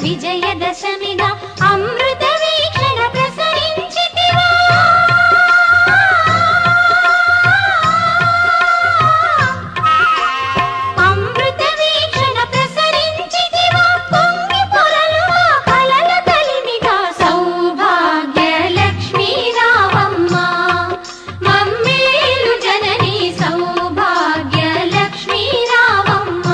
విజయదశమిగా అమృత వీక్షణ ప్రసరించితివా అమృత వీక్షణ ప్రసరించితివా పొంగి పొరలుగా కలల కలిమిగా సౌభాగ్య లక్ష్మీ రావమ్మ మమ్మేలు జనని సౌభాగ్య లక్ష్మీ రావమ్మ